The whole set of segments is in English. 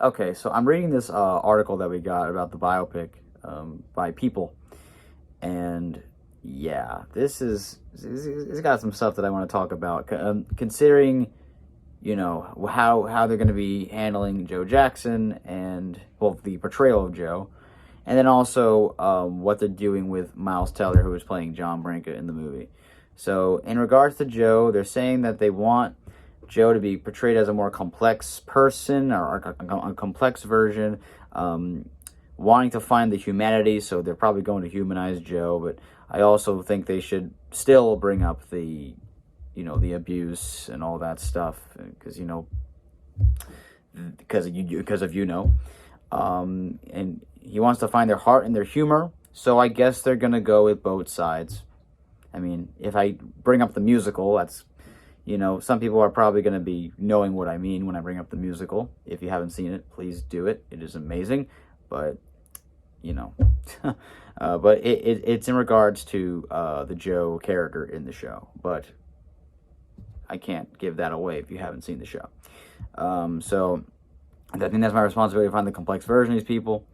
Okay, so I'm reading this article that we got about the biopic by People, and yeah, it's got some stuff that I want to talk about. Considering, how they're going to be handling Joe Jackson and, well, the portrayal of Joe, and then also what they're doing with Miles Teller, who is playing John Branca in the movie. So in regards to Joe, they're saying that they want Joe to be portrayed as a more complex person, or a complex version, wanting to find the humanity, so they're probably going to humanize Joe. But I also think they should still bring up the abuse and all that stuff, and he wants to find their heart and their humor. So I guess they're gonna go with both sides. I mean, if I bring up the musical, that's, some people are probably going to be knowing what I mean when I bring up the musical. If you haven't seen it, please do it. It is amazing. But, but it's in regards to the Joe character in the show. But I can't give that away if you haven't seen the show. So I think that's my responsibility, to find the complex version of these people.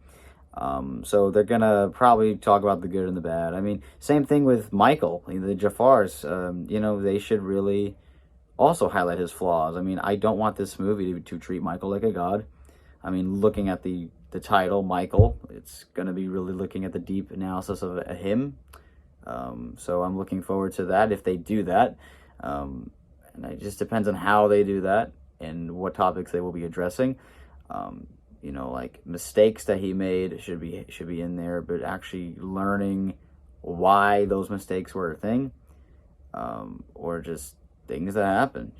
So they're going to probably talk about the good and the bad. I mean, same thing with Michael, the Jafars. They should really also highlight his flaws. I mean, I don't want this movie to treat Michael like a god. I mean, looking at the title, Michael, it's going to be really looking at the deep analysis of him. So I'm looking forward to that, if they do that. And it just depends on how they do that and what topics they will be addressing. Like mistakes that he made should be in there, but actually learning why those mistakes were a thing, or just things that happened,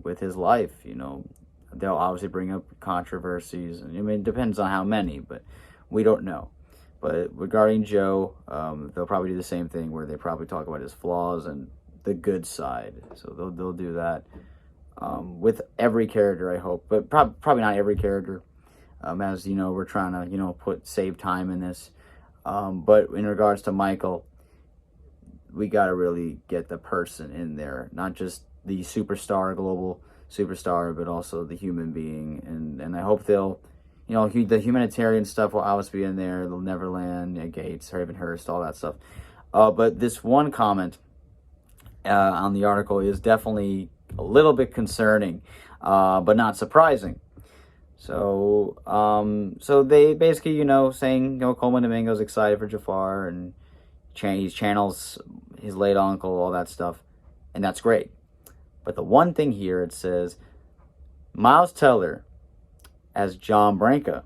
with his life. They'll obviously bring up controversies, and I mean, it depends on how many, but we don't know. But regarding Joe, they'll probably do the same thing, where they probably talk about his flaws and the good side. So they'll do that with every character, I hope, but probably not every character. As we're trying to save time in this, but in regards to Michael, we got to really get the person in there, not just the global superstar, but also the human being. And I hope they'll, the humanitarian stuff will obviously be in there. The Neverland, Gates, Ravenhurst, all that stuff. But this one comment on the article is definitely a little bit concerning, but not surprising. So they basically, saying, Coleman Domingo's excited for Jafar, and he channels his late uncle, all that stuff, and that's great. But the one thing here, it says, Miles Teller as John Branca,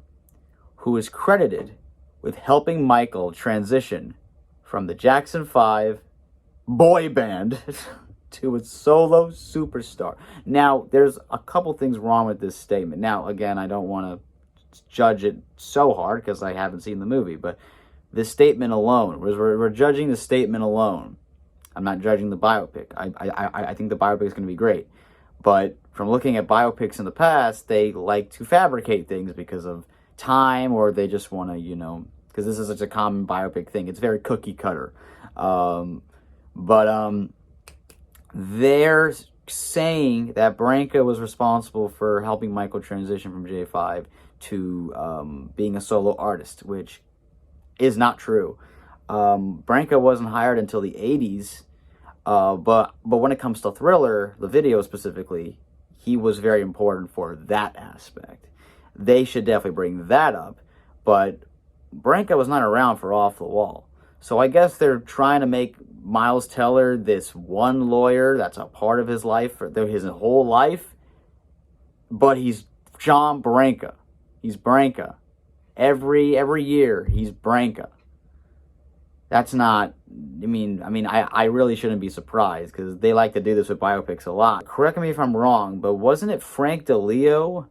who is credited with helping Michael transition from the Jackson 5 boy band to a solo superstar. Now, there's a couple things wrong with this statement. Now, again, I don't want to judge it so hard because I haven't seen the movie, but this statement alone, we're judging the statement alone. I'm not judging the biopic. I think the biopic is going to be great. But from looking at biopics in the past, they like to fabricate things because of time, or they just want to, because this is such a common biopic thing. It's very cookie cutter. They're saying that Branca was responsible for helping Michael transition from J5 to being a solo artist, which is not true. Branca wasn't hired until the 80s, but when it comes to Thriller, the video specifically, he was very important for that aspect. They should definitely bring that up, but Branca was not around for Off the Wall. So I guess they're trying to make Miles Teller this one lawyer that's a part of his life, for his whole life, but he's John Branca. He's Branca. Every year, he's Branca. That's not, I really shouldn't be surprised, because they like to do this with biopics a lot. Correct me if I'm wrong, but wasn't it Frank DeLeo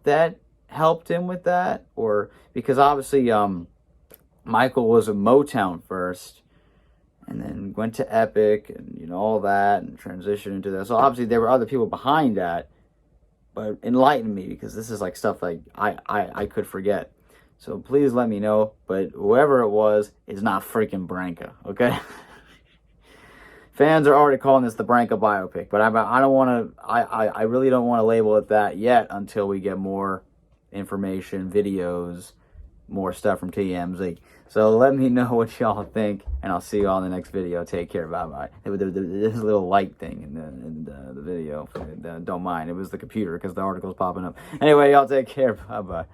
that helped him with that? Or, because obviously, Michael was a Motown first, and then went to Epic, and all that, and transitioned into that. So obviously there were other people behind that, but enlighten me, because this is like stuff like I could forget. So please let me know. But whoever it was is not freaking Branca, okay? Fans are already calling this the Branca biopic, but I don't want to. I really don't want to label it that yet until we get more information, videos, more stuff from TMZ. So let me know what y'all think, and I'll see you all in the next video. Take care. Bye-bye. This little light thing in the video, don't mind. It was the computer because the article's popping up. Anyway, y'all take care. Bye-bye.